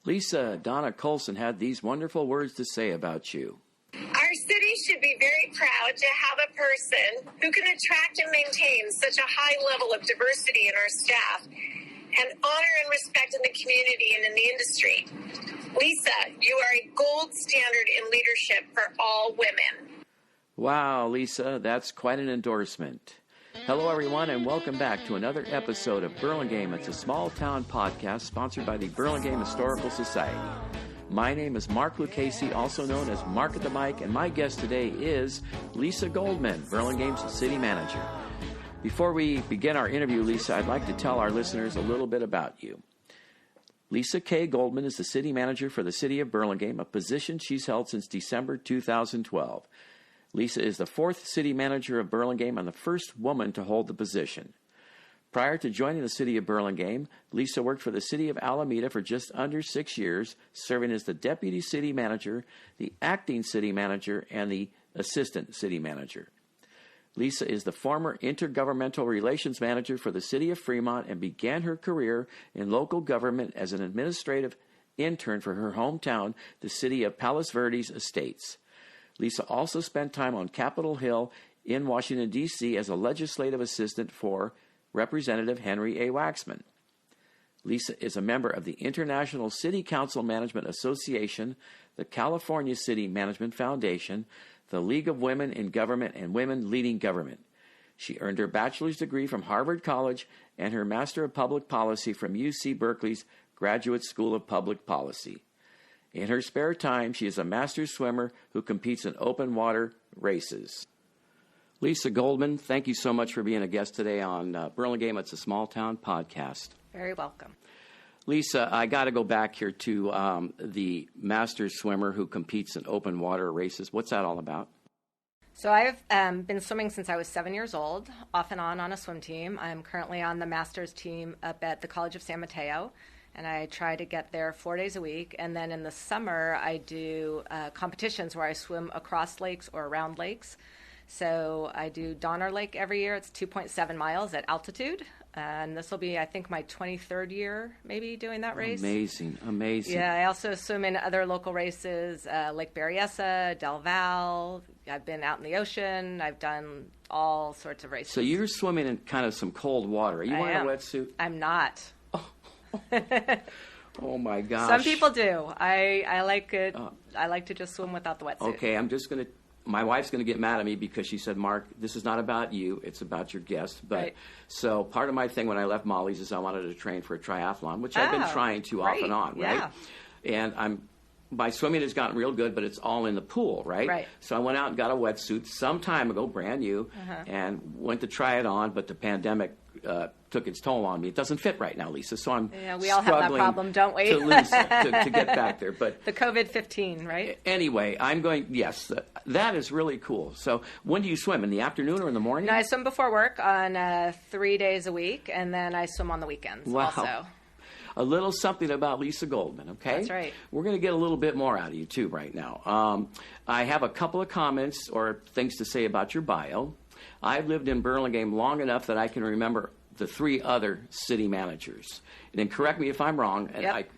Lisa, Donna Colson had these wonderful words to say about you. Our city should be very proud to have a person who can attract and maintain such a high level of diversity in our staff and honor and respect in the community and in the industry. Lisa, you are a gold standard in leadership for all women. Wow, Lisa, that's quite an endorsement. Hello, everyone, and welcome back to another episode of Burlingame. It's a small-town podcast sponsored by the Burlingame Historical Society. My name is Mark Lucchesi, also known as Mark at the Mic, and my guest today is Lisa Goldman, Burlingame's city manager. Before we begin our interview, Lisa, I'd like to tell our listeners a little bit about you. Lisa K. Goldman is the city manager for the city of Burlingame, a position she's held since December 2012. Lisa is the fourth city manager of Burlingame and the first woman to hold the position. Prior to joining the city of Burlingame, Lisa worked for the city of Alameda for just under 6 years, serving as the deputy city manager, the acting city manager, and the assistant city manager. Lisa is the former intergovernmental relations manager for the city of Fremont and began her career in local government as an administrative intern for her hometown, the city of Palos Verdes Estates. Lisa also spent time on Capitol Hill in Washington, D.C. as a legislative assistant for Representative Henry A. Waxman. Lisa is a member of the International City Council Management Association, the California City Management Foundation, the League of Women in Government, and Women Leading Government. She earned her bachelor's degree from Harvard College and her Master of Public Policy from UC Berkeley's Graduate School of Public Policy. In her spare time, she is a master swimmer who competes in open water races. Lisa Goldman, thank you so much for being a guest today on Burlingame. It's a Small Town podcast. Very welcome. Lisa, I got to go back here to the master swimmer who competes in open water races. What's that all about? So I've been swimming since I was 7 years old, off and on a swim team. I'm currently on the master's team up at the College of San Mateo, and I try to get there 4 days a week. And then in the summer, I do competitions where I swim across lakes or around lakes. So I do Donner Lake every year. It's 2.7 miles at altitude. And this will be, I think, my 23rd year maybe doing that race. Amazing, amazing. Yeah, I also swim in other local races, Lake Berryessa, Del Val. I've been out in the ocean. I've done all sorts of races. So you're swimming in kind of some cold water. Are you wearing a wetsuit? I'm not. Oh, my gosh. Some people do. I like it. I like to just swim without the wetsuit. Okay, I'm just going to... My wife's going to get mad at me because she said, Mark, this is not about you. It's about your guest. But right. So part of my thing when I left Molly's is I wanted to train for a triathlon, which I've been trying to off and on, right? Yeah. And my swimming has gotten real good, but it's all in the pool, right? Right. So I went out and got a wetsuit some time ago, brand new, and went to try it on, but the pandemic took its toll on me. It doesn't fit right now, Lisa, so I'm we all have that problem, don't we? to get back there. But the COVID-15, right? Anyway, I'm going, yes, that is really cool. So when do you swim, in the afternoon or in the morning? No, I swim before work on 3 days a week, and then I swim on the weekends also. A little something about Lisa Goldman, okay? That's right. We're going to get a little bit more out of you, too, right now. I have a couple of comments or things to say about your bio. I've lived in Burlingame long enough that I can remember the three other city managers. And then correct me if I'm wrong. Yep.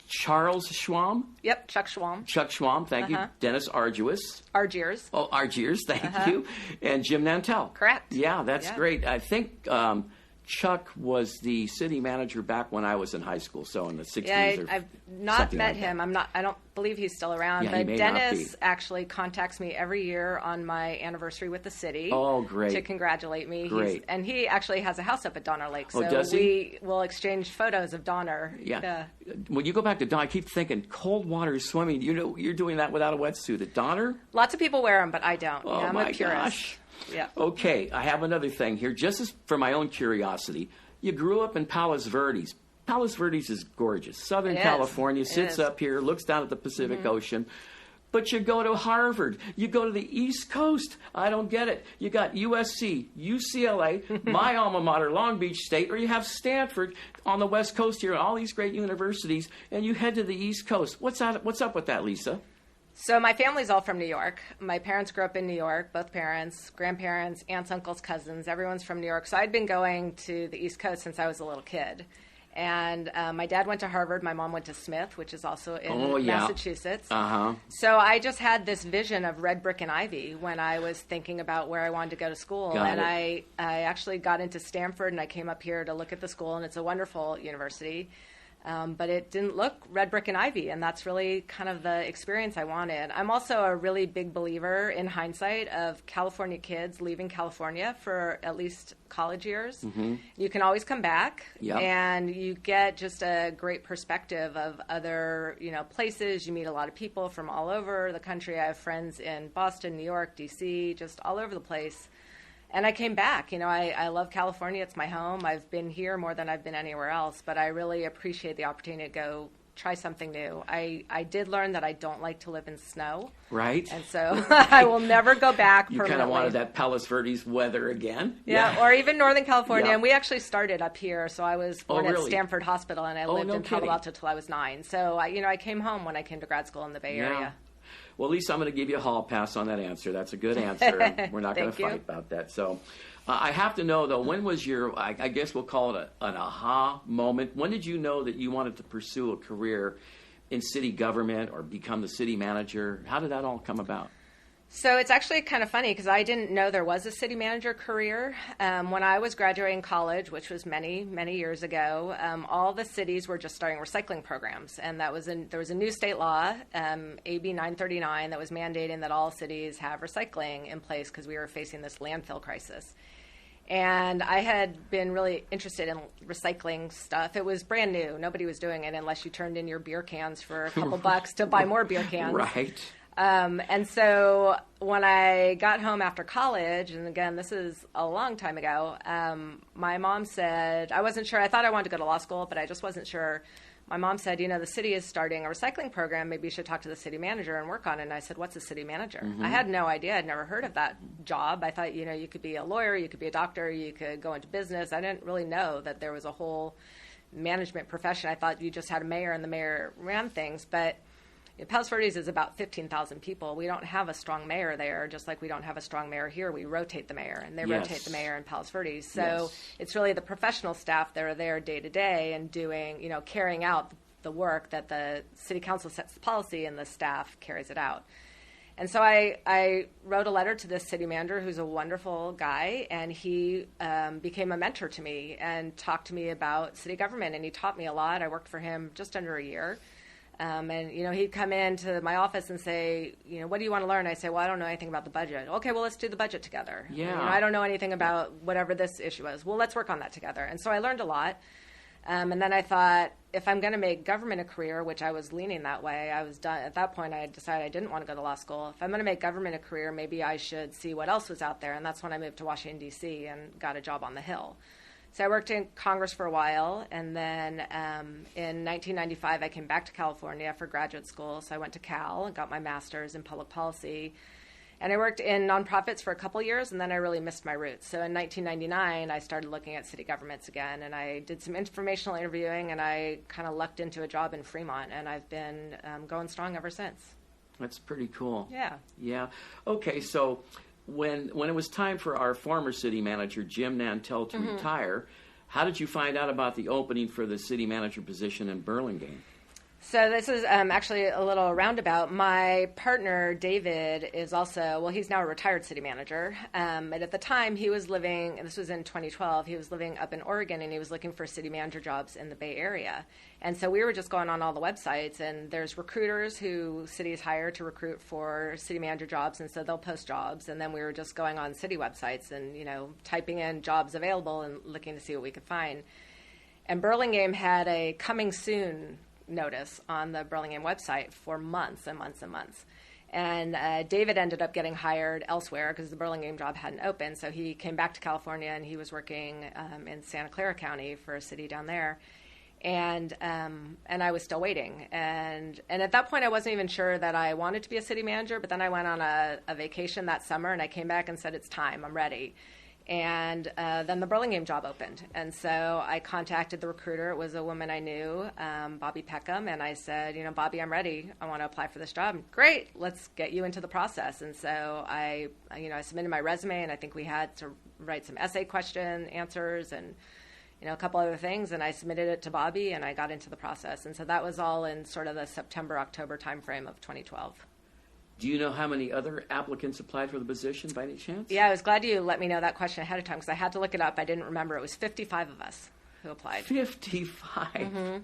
Charles Schwam? Yep, Chuck Schwam. Chuck Schwam, thank you. Dennis Argyris. Argiers. Oh, Argiers, thank you. And Jim Nantel. Correct. Yeah, that's great. I think Chuck was the city manager back when I was in high school, so in the 60s. Yeah, I've not met him. I don't believe he's still around. Yeah, but he may Dennis not be. actually contacts me every year on my anniversary with the city. Oh, great. To congratulate me. Great. And he actually has a house up at Donner Lake. So does he? we will exchange photos of Donner. Yeah. When you go back to Donner, I keep thinking cold water swimming. You know, you're doing that without a wetsuit at Donner? Lots of people wear them, but I don't. Oh, I'm my a purist. gosh. Yeah. Okay, I have another thing here, just as for my own curiosity. You grew up in Palos Verdes. Palos Verdes is gorgeous. Southern California, sits up here, looks down at the Pacific Ocean. But you go to Harvard. You go to the East Coast. I don't get it. You got USC, UCLA, my alma mater, Long Beach State, or you have Stanford on the West Coast here, all these great universities, and you head to the East Coast. What's up with that, Lisa? So my family's all from New York. My parents grew up in New York, both parents, grandparents, aunts, uncles, cousins. Everyone's from New York. So I'd been going to the East Coast since I was a little kid. And my dad went to Harvard. My mom went to Smith, which is also in Massachusetts. Uh-huh. So I just had this vision of red brick and ivy when I was thinking about where I wanted to go to school. I actually got into Stanford, and I came up here to look at the school, and it's a wonderful university. But it didn't look red brick and ivy, and that's really kind of the experience I wanted. I'm also a really big believer in hindsight of California kids leaving California for at least college years. Mm-hmm. You can always come back, and you get just a great perspective of other, places. You meet a lot of people from all over the country. I have friends in Boston, New York, D.C., just all over the place. And I came back. I love California. It's my home. I've been here more than I've been anywhere else, but I really appreciate the opportunity to go try something new. I did learn that I don't like to live in snow. Right. And so I will never go back permanently. You kind of wanted that Palos Verdes weather again. Yeah, or even Northern California. Yeah. And we actually started up here. So I was born at really? Stanford Hospital, and I lived in Palo Alto till I was 9. So, I came home when I came to grad school in the Bay Area. Well, Lisa, I'm going to give you a hall pass on that answer. That's a good answer. We're not going to fight about that. So I have to know, though, when was your, I guess we'll call it an aha moment. When did you know that you wanted to pursue a career in city government or become the city manager? How did that all come about? So it's actually kind of funny because I didn't know there was a city manager career. When I was graduating college, which was many, many years ago, all the cities were just starting recycling programs. And there was a new state law, AB 939, that was mandating that all cities have recycling in place because we were facing this landfill crisis. And I had been really interested in recycling stuff. It was brand new. Nobody was doing it unless you turned in your beer cans for a couple bucks to buy more beer cans. Right. And so when I got home after college, and again, this is a long time ago, my mom said, I wasn't sure. I thought I wanted to go to law school, but I just wasn't sure. My mom said, the city is starting a recycling program. Maybe you should talk to the city manager and work on it. And I said, what's a city manager? Mm-hmm. I had no idea. I'd never heard of that job. I thought, you could be a lawyer, you could be a doctor, you could go into business. I didn't really know that there was a whole management profession. I thought you just had a mayor and the mayor ran things. But Palos Verdes is about 15,000 people. We don't have a strong mayor there, just like we don't have a strong mayor here. We rotate the mayor, and they rotate the mayor in Palos Verdes. So it's really the professional staff that are there day to day and doing, carrying out the work that the city council sets the policy and the staff carries it out. And so I wrote a letter to this city manager, who's a wonderful guy, and he became a mentor to me and talked to me about city government, and he taught me a lot. I worked for him just under a year. And, he'd come into my office and say, what do you want to learn? I say, well, I don't know anything about the budget. Okay, well, let's do the budget together. Yeah. I don't know anything about whatever this issue is. Well, let's work on that together. And so I learned a lot. And then I thought, if I'm going to make government a career, which I was leaning that way, I was done. At that point, I decided I didn't want to go to law school. If I'm going to make government a career, maybe I should see what else was out there. And that's when I moved to Washington, D.C. and got a job on the Hill. So I worked in Congress for a while, and then in 1995, I came back to California for graduate school. So I went to Cal and got my master's in public policy. And I worked in nonprofits for a couple years, and then I really missed my roots. So in 1999, I started looking at city governments again, and I did some informational interviewing, and I kind of lucked into a job in Fremont, and I've been going strong ever since. That's pretty cool. Yeah. Yeah. Okay, so when it was time for our former city manager, Jim Nantel, to retire, how did you find out about the opening for the city manager position in Burlingame? So this is actually a little roundabout. My partner, David, is also, he's now a retired city manager. And at the time, he was living, this was in 2012, he was living up in Oregon, and he was looking for city manager jobs in the Bay Area. And so we were just going on all the websites, and there's recruiters who cities hire to recruit for city manager jobs, and so they'll post jobs. And then we were just going on city websites and, typing in jobs available and looking to see what we could find. And Burlingame had a coming soon notice on the Burlingame website for months and months and months. And David ended up getting hired elsewhere because the Burlingame job hadn't opened. So he came back to California, and he was working in Santa Clara County for a city down there. And I was still waiting. And at that point, I wasn't even sure that I wanted to be a city manager. But then I went on a vacation that summer, and I came back and said, it's time. I'm ready. And then the Burlingame job opened. And so I contacted the recruiter. It was a woman I knew, Bobby Peckham. And I said, Bobby, I'm ready. I want to apply for this job. Great. Let's get you into the process. And so I submitted my resume, and I think we had to write some essay question answers. And, a couple other things, and I submitted it to Bobby, and I got into the process. And so that was all in sort of the September, October timeframe of 2012. Do you know how many other applicants applied for the position by any chance? Yeah, I was glad you let me know that question ahead of time because I had to look it up. I didn't remember. It was 55 of us who applied. 55? Mm-hmm.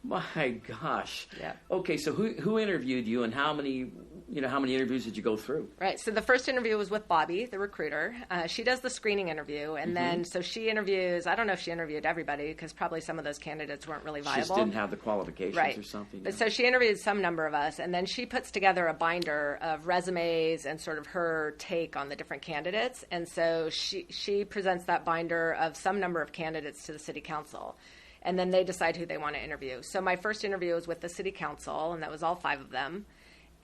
My gosh. Yeah. Okay, so who interviewed you, and how many interviews did you go through? Right. So the first interview was with Bobby, the recruiter. She does the screening interview, and then so she interviews. I don't know if she interviewed everybody because probably some of those candidates weren't really viable. She just didn't have the qualifications right. or something. But so she interviewed some number of us, and then she puts together a binder of resumes and sort of her take on the different candidates. And so she presents that binder of some number of candidates to the city council. And then they decide who they want to interview. So my first interview was with the city council, and that was all 5 of them.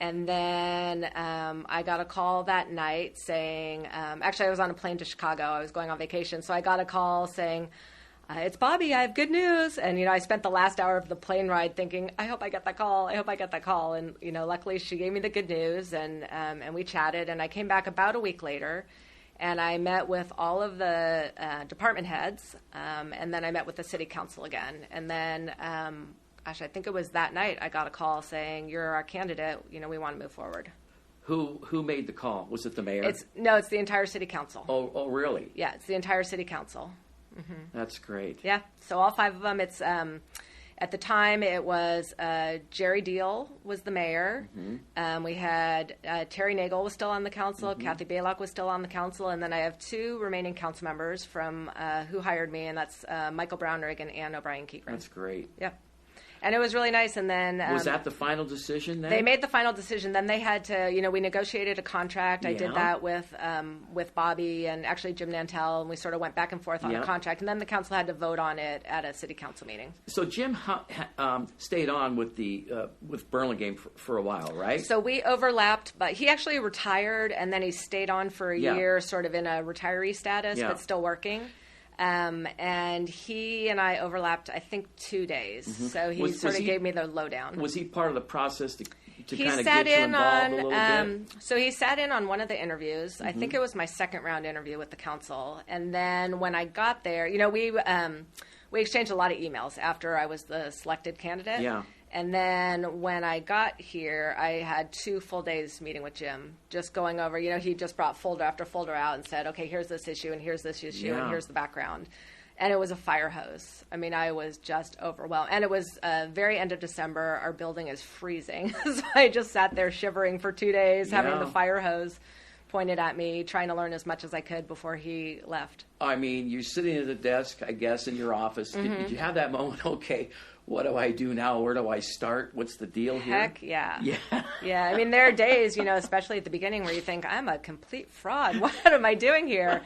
And then I got a call that night saying, actually I was on a plane to Chicago. I was going on vacation. So I got a call saying, it's Bobby, I have good news. And, I spent the last hour of the plane ride thinking, I hope I get that call. I hope I get that call. And, luckily she gave me the good news, and we chatted. And I came back about a week later. And I met with all of the department heads, and then I met with the city council again. And then, I think it was that night I got a call saying, you're our candidate, we want to move forward. Who made the call? Was it the mayor? It's the entire city council. Oh, really? Yeah, it's the entire city council. Mm-hmm. That's great. Yeah, so all 5 of them, it's... At the time, it was Jerry Deal was the mayor. Mm-hmm. We had Terry Nagel was still on the council. Mm-hmm. Kathy Baylock was still on the council. And then I have 2 remaining council members from who hired me, and that's Michael Brownrigg and Ann O'Brien-Keekren. That's great. Yep. And it was really nice. And then was that the final decision then? They made the final decision. Then they had to, we negotiated a contract. I did that with Bobby and actually Jim Nantel, and we sort of went back and forth on the contract. And then the council had to vote on it at a city council meeting. So Jim stayed on with Burlingame for a while, right? So we overlapped, but he actually retired, and then he stayed on for a year, sort of in a retiree status, but still working. And he and I overlapped, I think, 2 days. Mm-hmm. So he sort of gave me the lowdown. Was he part of the process to kind of get you involved a little bit? So he sat in on one of the interviews. Mm-hmm. I think it was my second round interview with the council. And then when I got there, we exchanged a lot of emails after I was the selected candidate. Yeah. And then when I got here, I had 2 full days meeting with Jim, just going over, he just brought folder after folder out and said, okay, here's this issue, and here's this issue, and here's the background. And it was a fire hose. I mean, I was just overwhelmed. And it was very end of December. Our building is freezing. So I just sat there shivering for 2 days, having the fire hose pointed at me, trying to learn as much as I could before he left. I mean, you're sitting at a desk, I guess, in your office. Mm-hmm. Did you have that moment, okay, what do I do now? Where do I start? What's the deal here? Heck yeah. Yeah. Yeah. I mean, there are days, especially at the beginning where you think, I'm a complete fraud. What am I doing here?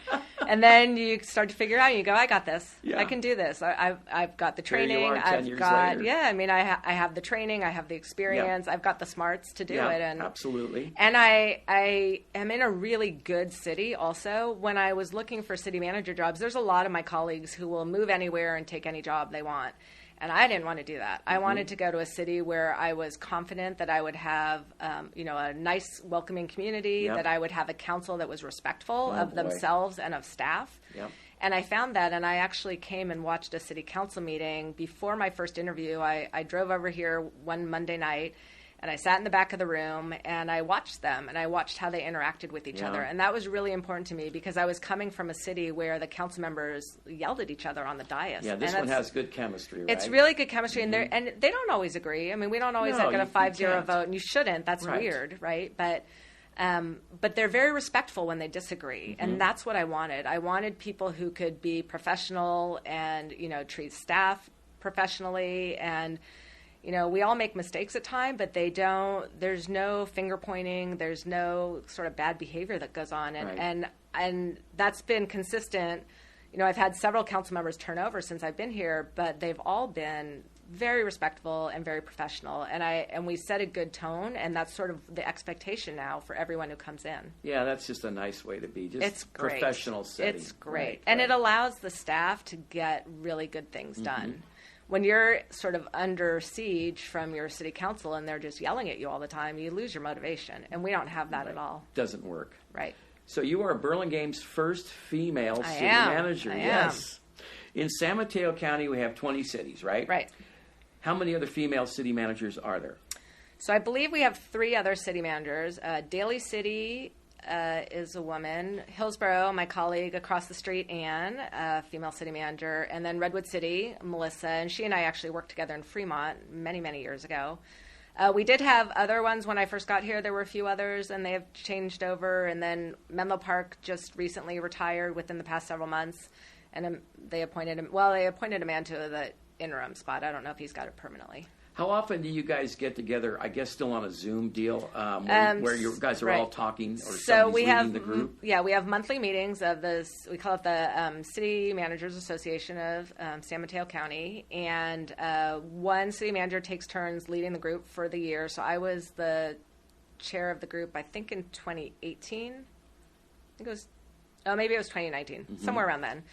And then you start to figure out, and you go, I got this. Yeah. I can do this. I've got the training. Here you are 10 years later. Yeah. I mean, I have the training. I have the experience. I've got the smarts to do it. And absolutely. And I am in a really good city also. When I was looking for city manager jobs, there's a lot of my colleagues who will move anywhere and take any job they want. And I didn't want to do that. I wanted to go to a city where I was confident that I would have, a nice, welcoming community, that I would have a council that was respectful of themselves and of staff. Yep. And I found that, and I actually came and watched a city council meeting before my first interview. I drove over here one Monday night, and I sat in the back of the room, and I watched them, and I watched how they interacted with each other. And that was really important to me because I was coming from a city where the council members yelled at each other on the dais. Yeah, this one has good chemistry, right? It's really good chemistry, and they don't always agree. I mean, we don't always get a 5-0 vote, and you shouldn't. That's weird, right? But they're very respectful when they disagree, and that's what I wanted. I wanted people who could be professional and, treat staff professionally, and we all make mistakes at times, but there's no finger pointing, there's no sort of bad behavior that goes on. And that's been consistent. I've had several council members turn over since I've been here, but they've all been very respectful and very professional. And we set a good tone, and that's sort of the expectation now for everyone who comes in. Yeah, that's just a nice way to be. Just it's great. Professional setting. It's great. Right, and it allows the staff to get really good things done. When you're sort of under siege from your city council and they're just yelling at you all the time, you lose your motivation. And we don't have that at all. Doesn't work. Right. So you are Burlingame's first female city manager. I yes. In San Mateo County, we have 20 cities, right? Right. How many other female city managers are there? So I believe we have 3 other city managers. Daly City is a woman. Hillsborough, my colleague across the street, Ann, female city manager. And then Redwood City, Melissa. And she and I actually worked together in Fremont many, many years ago. We did have other ones when I first got here. There were a few others, and they have changed over. And then Menlo Park just recently retired within the past several months. And they appointed a man to the interim spot. I don't know if he's got it permanently. How often do you guys get together, I guess still on a Zoom deal, where you guys are all talking, or somebody's leading the group? Yeah, we have monthly meetings of this, we call it the City Managers Association of San Mateo County, and one city manager takes turns leading the group for the year. So I was the chair of the group, I think in 2018. Maybe it was 2019, somewhere around then.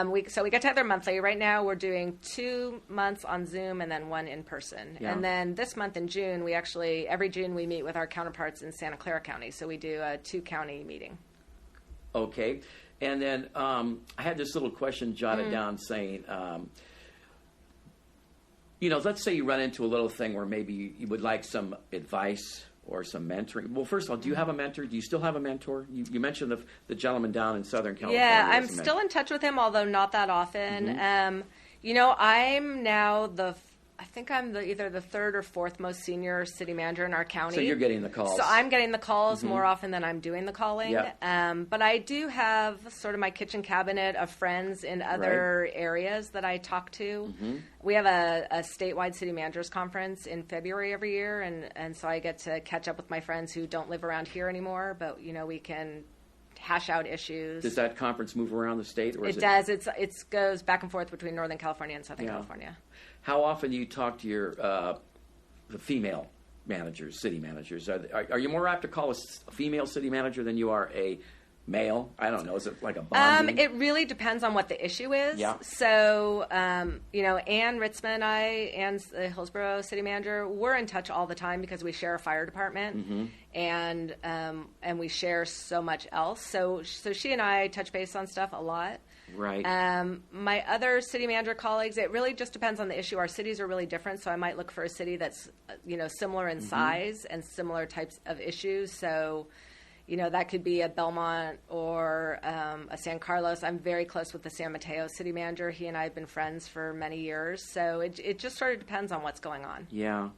We get together monthly. Right now we're doing 2 months on Zoom and then 1 in person. Yeah. And then this month in June, every June we meet with our counterparts in Santa Clara County. So we do a 2-county meeting. Okay. And then I had this little question jotted down saying, let's say you run into a little thing where maybe you would like some advice or some mentoring. Well, first of all, do you have a mentor? Do you still have a mentor? You mentioned the gentleman down in Southern California. Yeah, I'm still in touch with him, although not that often. I'm now I think I'm either the 3rd or 4th most senior city manager in our county. So you're getting the calls. So I'm getting the calls more often than I'm doing the calling. Yep. But I do have sort of my kitchen cabinet of friends in other areas that I talk to. We have a statewide city managers conference in February every year, and so I get to catch up with my friends who don't live around here anymore, but we can hash out issues. Does that conference move around the state? Or it does. It goes back and forth between Northern California and Southern California. How often do you talk to your the female managers, city managers? Are you more apt to call a female city manager than you are a male? I don't know. Is it like a bonding? It really depends on what the issue is. Yeah. So, Ann Ritzman and I, Ann's the Hillsborough city manager, we're in touch all the time because we share a fire department, and we share so much else. So she and I touch base on stuff a lot. Right. My other city manager colleagues, it really just depends on the issue. Our cities are really different, so I might look for a city that's, similar in size and similar types of issues. So, that could be a Belmont or a San Carlos. I'm very close with the San Mateo city manager. He and I have been friends for many years. So it just sort of depends on what's going on. Yeah.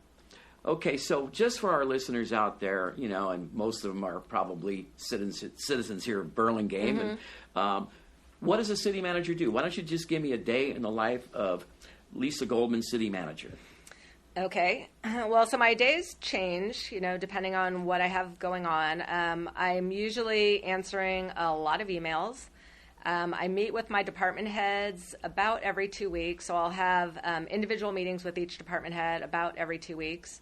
Okay, so just for our listeners out there, and most of them are probably citizens here of Burlingame, and what does a city manager do? Why don't you just give me a day in the life of Lisa Goldman, city manager? Okay. Well, so my days change, depending on what I have going on. I'm usually answering a lot of emails. I meet with my department heads about every 2 weeks. So I'll have individual meetings with each department head about every 2 weeks.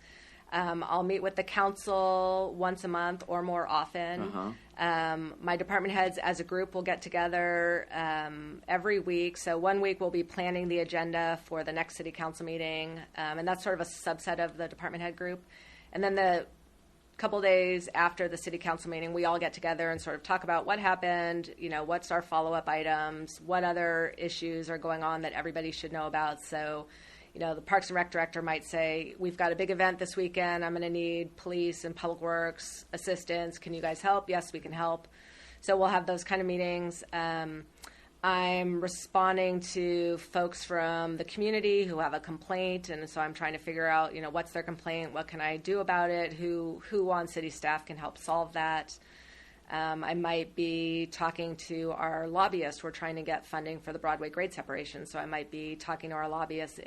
I'll meet with the council once a month or more often. My department heads as a group will get together every week. So 1 week we'll be planning the agenda for the next city council meeting, and that's sort of a subset of the department head group. And then the couple days after the city council meeting, we all get together and sort of talk about what happened, what's our follow-up items, what other issues are going on that everybody should know about. So the Parks and Rec director might say, we've got a big event this weekend. I'm going to need police and public works assistance. Can you guys help? Yes, we can help. So we'll have those kind of meetings. I'm responding to folks from the community who have a complaint, and so I'm trying to figure out, what's their complaint? What can I do about it? Who on city staff can help solve that? I might be talking to our lobbyists. We're trying to get funding for the Broadway grade separation, so I might be talking to our lobbyists.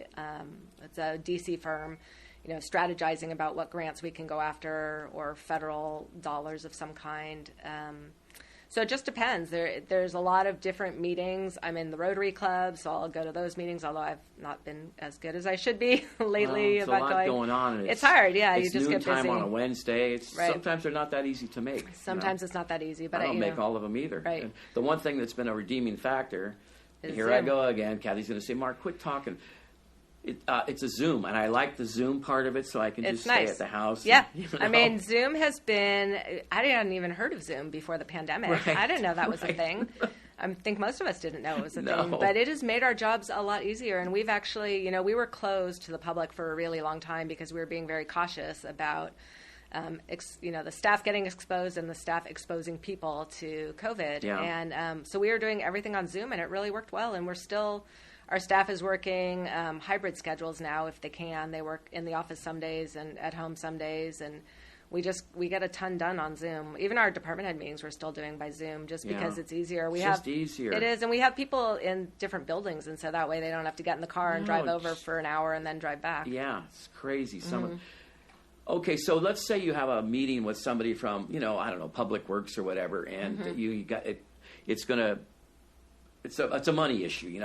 It's a D.C. firm, strategizing about what grants we can go after or federal dollars of some kind. So it just depends. There's a lot of different meetings. I'm in the Rotary Club, so I'll go to those meetings, although I've not been as good as I should be lately. It's a lot going on. It's hard, yeah. It's you just get busy. It's noontime on a Wednesday. Sometimes they're not that easy to make. Sometimes it's not that easy. But I don't make all of them either. Right. And the one thing that's been a redeeming factor, here I go again, Kathy's going to say, Mark, quit talking. It's a Zoom, and I like the Zoom part of it, so I can just stay at the house. Yeah. And, Zoom has been, I hadn't even heard of Zoom before the pandemic. Right. I didn't know that was a thing. I think most of us didn't know it was a No. thing, but it has made our jobs a lot easier. And we've actually, we were closed to the public for a really long time because we were being very cautious about, the staff getting exposed and the staff exposing people to COVID. Yeah. And so we were doing everything on Zoom, and it really worked well. And our staff is working hybrid schedules now if they can. They work in the office some days and at home some days, and we get a ton done on Zoom. Even our department head meetings we're still doing by Zoom just because it's easier. Just easier. It is, and we have people in different buildings, and so that way they don't have to get in the car and drive over for an hour and then drive back. Yeah, it's crazy. Okay, so let's say you have a meeting with somebody from, I don't know, Public Works or whatever, and you got it. It's a money issue,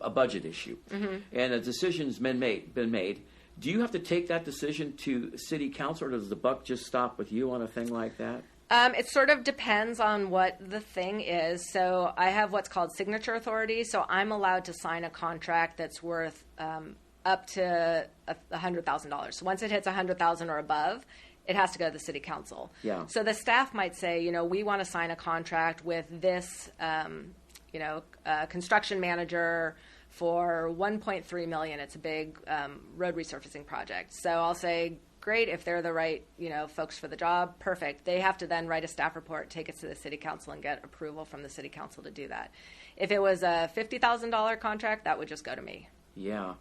a budget issue, and a decision's been made. Do you have to take that decision to city council, or does the buck just stop with you on a thing like that? It sort of depends on what the thing is. So I have what's called signature authority. So I'm allowed to sign a contract that's worth up to $100,000. So once it hits $100,000 or above, it has to go to the city council. Yeah. So the staff might say, we want to sign a contract with this, construction manager for $1.3 million. It's a big road resurfacing project. So I'll say, great, if they're the right, folks for the job, perfect. They have to then write a staff report, take it to the city council, and get approval from the city council to do that. If it was a $50,000 contract, that would just go to me. Yeah.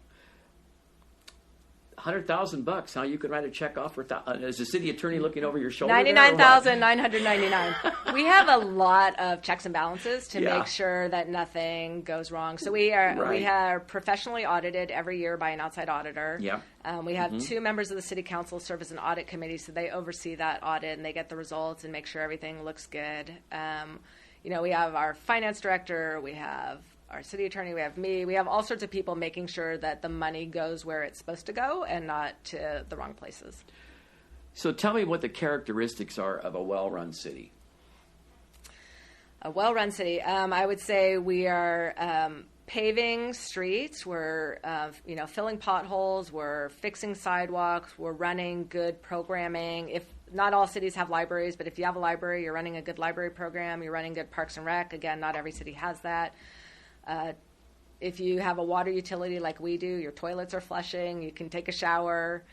$100,000, huh? You could write a check off for as a city attorney looking over your shoulder. $99,999. We have a lot of checks and balances to make sure that nothing goes wrong. So we are professionally audited every year by an outside auditor. Yeah. We have two members of the city council serve as an audit committee, so they oversee that audit and they get the results and make sure everything looks good. We have our finance director, we have our city attorney, we have me, we have all sorts of people making sure that the money goes where it's supposed to go and not to the wrong places. So tell me what the characteristics are of a well-run city. A well-run city, I would say we are paving streets, we're filling potholes, we're fixing sidewalks, we're running good programming. If not all cities have libraries, but if you have a library, you're running a good library program, you're running good parks and rec. Again, not every city has that. If you have a water utility like we do, your toilets are flushing, you can take a shower,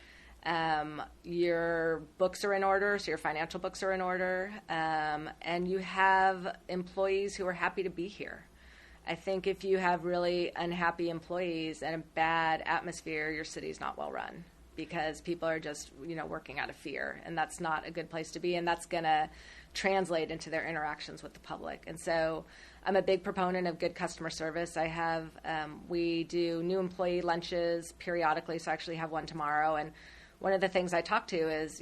your books are in order, so your financial books are in order, and you have employees who are happy to be here. I think if you have really unhappy employees and a bad atmosphere, your city's not well run because people are just, working out of fear, and that's not a good place to be, and that's going to translate into their interactions with the public. And so I'm a big proponent of good customer service. We do new employee lunches periodically, so I actually have one tomorrow. And one of the things I talk to is,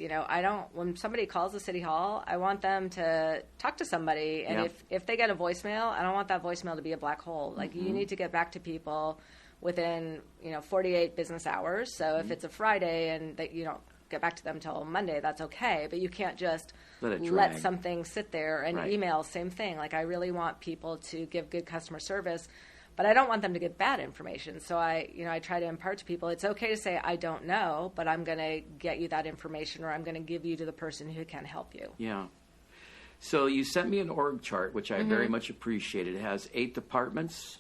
when somebody calls the city hall, I want them to talk to somebody. And if they get a voicemail, I don't want that voicemail to be a black hole. Like, you need to get back to people within, 48 business hours. So if it's a Friday and that you don't get back to them till Monday, that's okay. But you can't just let something sit there. And email, same thing. Like, I really want people to give good customer service, but I don't want them to give bad information. So I try to impart to people, it's okay to say, I don't know, but I'm going to get you that information, or I'm going to give you to the person who can help you. Yeah. So you sent me an org chart, which I very much appreciated. It has 8 departments.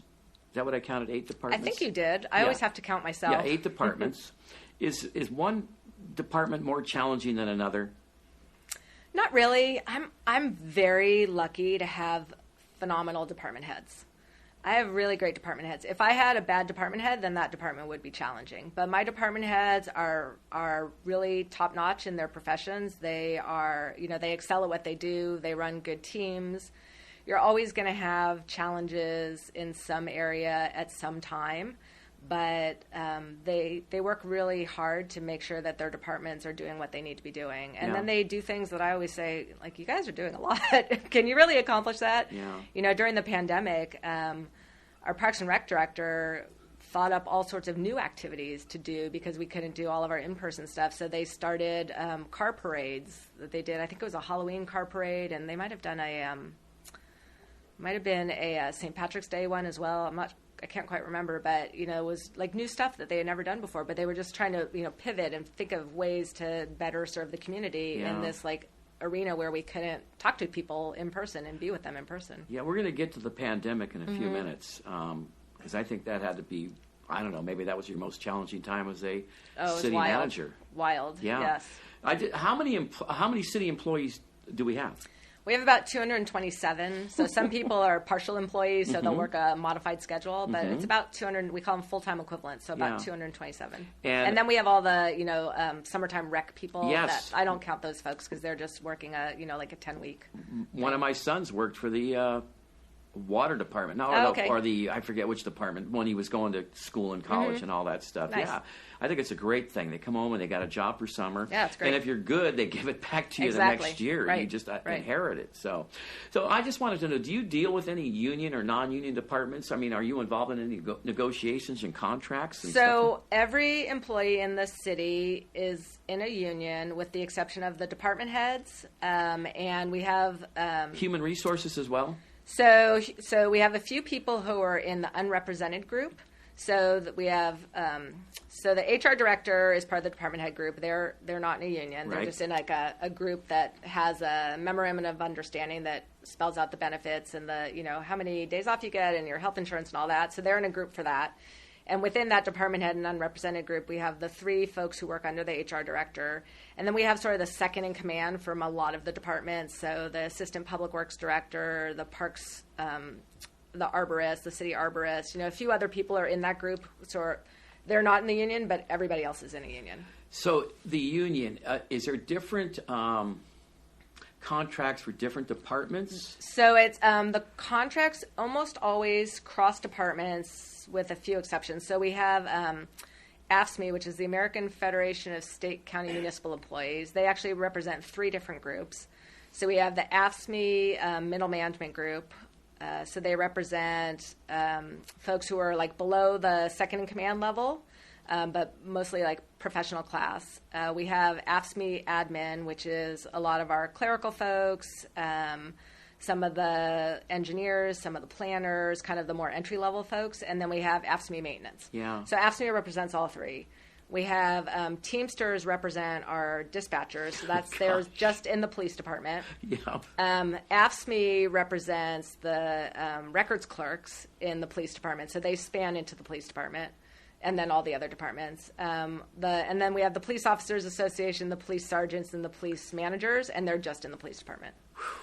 Is that what I counted, 8 departments? I think you did. I always have to count myself. Yeah, 8 departments. Is one department more challenging than another? Not really. I'm very lucky to have phenomenal department heads. I have really great department heads. If I had a bad department head, then that department would be challenging. But my department heads are really top notch in their professions. They are, they excel at what they do. They run good teams. You're always going to have challenges in some area at some time. But they work really hard to make sure that their departments are doing what they need to be doing. And then they do things that I always say, like, you guys are doing a lot. Can you really accomplish that? Yeah. During the pandemic, our Parks and Rec director thought up all sorts of new activities to do because we couldn't do all of our in-person stuff. So they started car parades that they did. I think it was a Halloween car parade, and they might have done a St. Patrick's Day one as well. I can't quite remember, but, it was like new stuff that they had never done before, but they were just trying to, pivot and think of ways to better serve the community in this, like, arena where we couldn't talk to people in person and be with them in person. Yeah, we're going to get to the pandemic in a few minutes, because I think that had to be, I don't know, maybe that was your most challenging time as a city manager. Wild, yeah. Yes. How many city employees do we have? We have about 227. So some people are partial employees, so they'll work a modified schedule. But it's about 200. We call them full-time equivalents, so about 227. And then we have all the summertime rec people. Yes. That I don't count those folks because they're just working a 10-week. One of my sons worked for the water department, or the I forget which department when he was going to school and college and all that stuff. Nice. Yeah, I think it's a great thing. They come home and they got a job for summer. Yeah, it's great. And if you're good, they give it back to you Exactly. the next year. Right. You just inherit it. So I just wanted to know: do you deal with any union or non-union departments? I mean, are you involved in any negotiations and contracts? And stuff? Every employee in the city is in a union, with the exception of the department heads, and we have human resources as well. So we have a few people who are in the unrepresented group. So that we have, so the HR director is part of the department head group. They're not in a union. They're just in like a group that has a memorandum of understanding that spells out the benefits and the, how many days off you get and your health insurance and all that. So they're in a group for that. And within that department head and unrepresented group, we have the 3 folks who work under the HR director. And then we have sort of the second in command from a lot of the departments. So the assistant public works director, the parks, the arborist, the city arborist, a few other people are in that group. So they're not in the union, but everybody else is in a union. So the union, is there different contracts for different departments? So it's the contracts almost always cross departments with a few exceptions. So we have AFSCME, which is the American Federation of State, County, Municipal Employees. They actually represent 3 different groups. So we have the AFSCME Middle Management Group. So they represent folks who are like below the second in command level, but mostly like professional class. We have AFSCME Admin, which is a lot of our clerical folks, some of the engineers, some of the planners, kind of the more entry-level folks, and then we have AFSCME Maintenance. Yeah. So AFSCME represents all 3. We have Teamsters represent our dispatchers, so that's they're just in the police department. Yeah. AFSCME represents the records clerks in the police department, so they span into the police department, and then all the other departments. And then we have the Police Officers Association, the police sergeants, and the police managers, and they're just in the police department.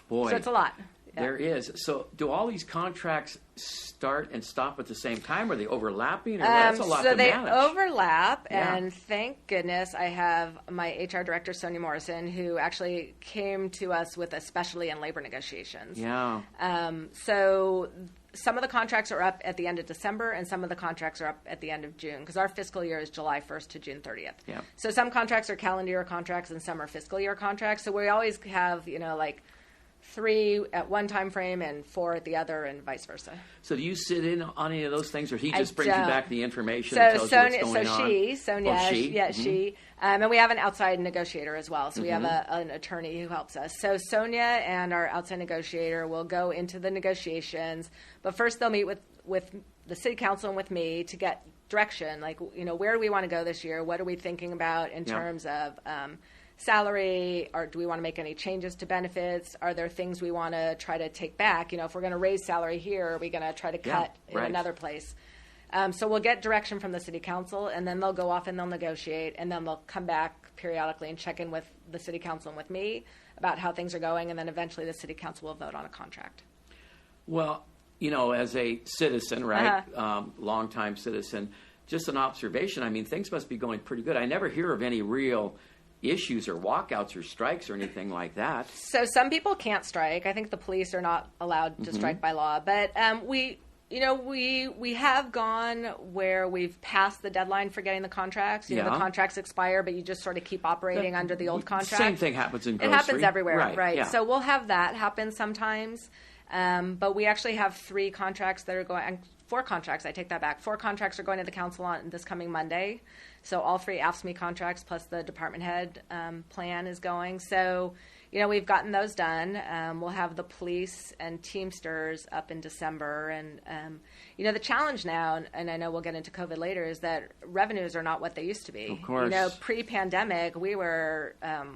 Boy, so it's a lot. Yeah. There is. So do all these contracts start and stop at the same time? Are they overlapping? Or that's a lot to manage. So they overlap, and thank goodness I have my HR director, Sonia Morrison, who actually came to us with a specialty in labor negotiations. Yeah. So some of the contracts are up at the end of December, and some of the contracts are up at the end of June, because our fiscal year is July 1st to June 30th. Yeah. So some contracts are calendar year contracts, and some are fiscal year contracts. So we always have, like 3 at one time frame and 4 at the other, and vice versa. So do you sit in on any of those things, or he just brings you back the information and tells you what's going on? Sonia, she. And we have an outside negotiator as well. So we have an attorney who helps us. So Sonia and our outside negotiator will go into the negotiations, but first they'll meet with the city council and with me to get direction. Like, where do we want to go this year? What are we thinking about in terms of salary, or do we want to make any changes to benefits? Are there things we want to try to take back? If we're going to raise salary here, are we going to try to cut in another place? So we'll get direction from the city council, and then they'll go off and they'll negotiate, and then they'll come back periodically and check in with the city council and with me about how things are going, and then eventually the city council will vote on a contract. Well, as a citizen, right, longtime citizen, just an observation, I mean, things must be going pretty good. I never hear of any real issues or walkouts or strikes or anything like that. So some people can't strike. I think the police are not allowed to strike by law. But we have gone where we've passed the deadline for getting the contracts. The contracts expire, but you just sort of keep operating under the old contract. Same thing happens in grocery. It happens everywhere, right? Yeah. So we'll have that happen sometimes. But we actually have 3 contracts that are going. 4 contracts, I take that back. 4 contracts are going to the council on this coming Monday. So all 3 AFSCME contracts plus the department head plan is going. So, we've gotten those done. We'll have the police and Teamsters up in December. And, the challenge now, and I know we'll get into COVID later, is that revenues are not what they used to be. Of course. Pre-pandemic, we were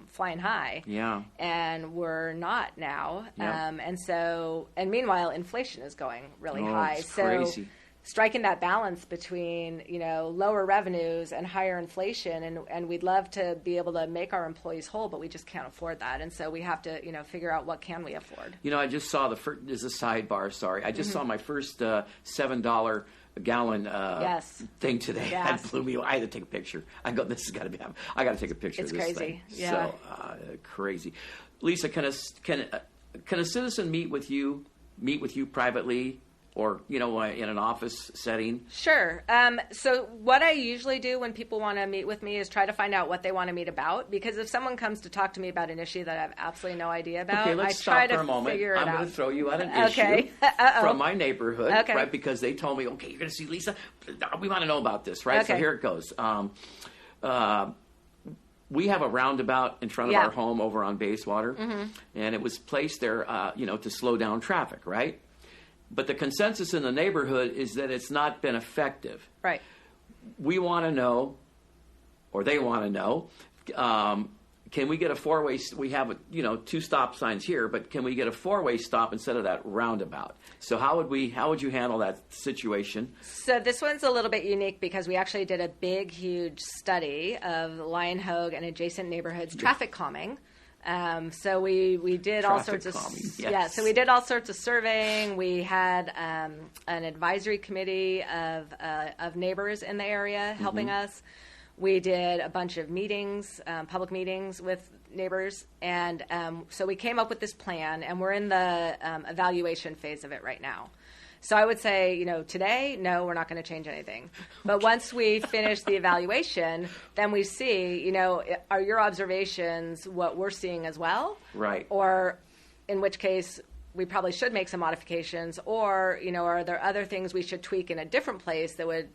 flying high. Yeah. And we're not now. Yep. And meanwhile, inflation is going really high. It's crazy. Striking that balance between, lower revenues and higher inflation, and we'd love to be able to make our employees whole, but we just can't afford that. And so we have to, figure out what can we afford. I just saw there's a sidebar, sorry. I just saw my first $7 a gallon thing today. Yes. That blew me away. I had to take a picture. I go, this has got to be, I got to take a picture It's of this crazy. thing. Yeah. So crazy. Lisa, can a citizen meet with you privately, or, in an office setting? Sure. So what I usually do when people want to meet with me is try to find out what they want to meet about, because if someone comes to talk to me about an issue that I have absolutely no idea about, okay, let's I try stop for to a moment. figure it I'm out. going to throw you out an Okay. issue from my neighborhood, Okay. right? Because they told me, okay, you're going to see Lisa. We want to know about this, right? So Okay. here it goes. We have a roundabout in front of our home over on Bayswater, and it was placed there, to slow down traffic, right? But the consensus in the neighborhood is that it's not been effective. Right. We want to know, or they want to know, can we get a four-way? We have, 2 stop signs here, but can we get a 4-way stop instead of that roundabout? So how would you handle that situation? So this one's a little bit unique because we actually did a big, huge study of Lion Hogue and adjacent neighborhoods traffic calming. So we did all sorts of yes. So we did all sorts of surveying. We had an advisory committee of neighbors in the area helping us. We did a bunch of meetings, public meetings with neighbors, and so we came up with this plan, and we're in the evaluation phase of it right now. So I would say, today, no, we're not going to change anything. But once we finish the evaluation, then we see, are your observations what we're seeing as well? Right. Or in which case, we probably should make some modifications, or, are there other things we should tweak in a different place that would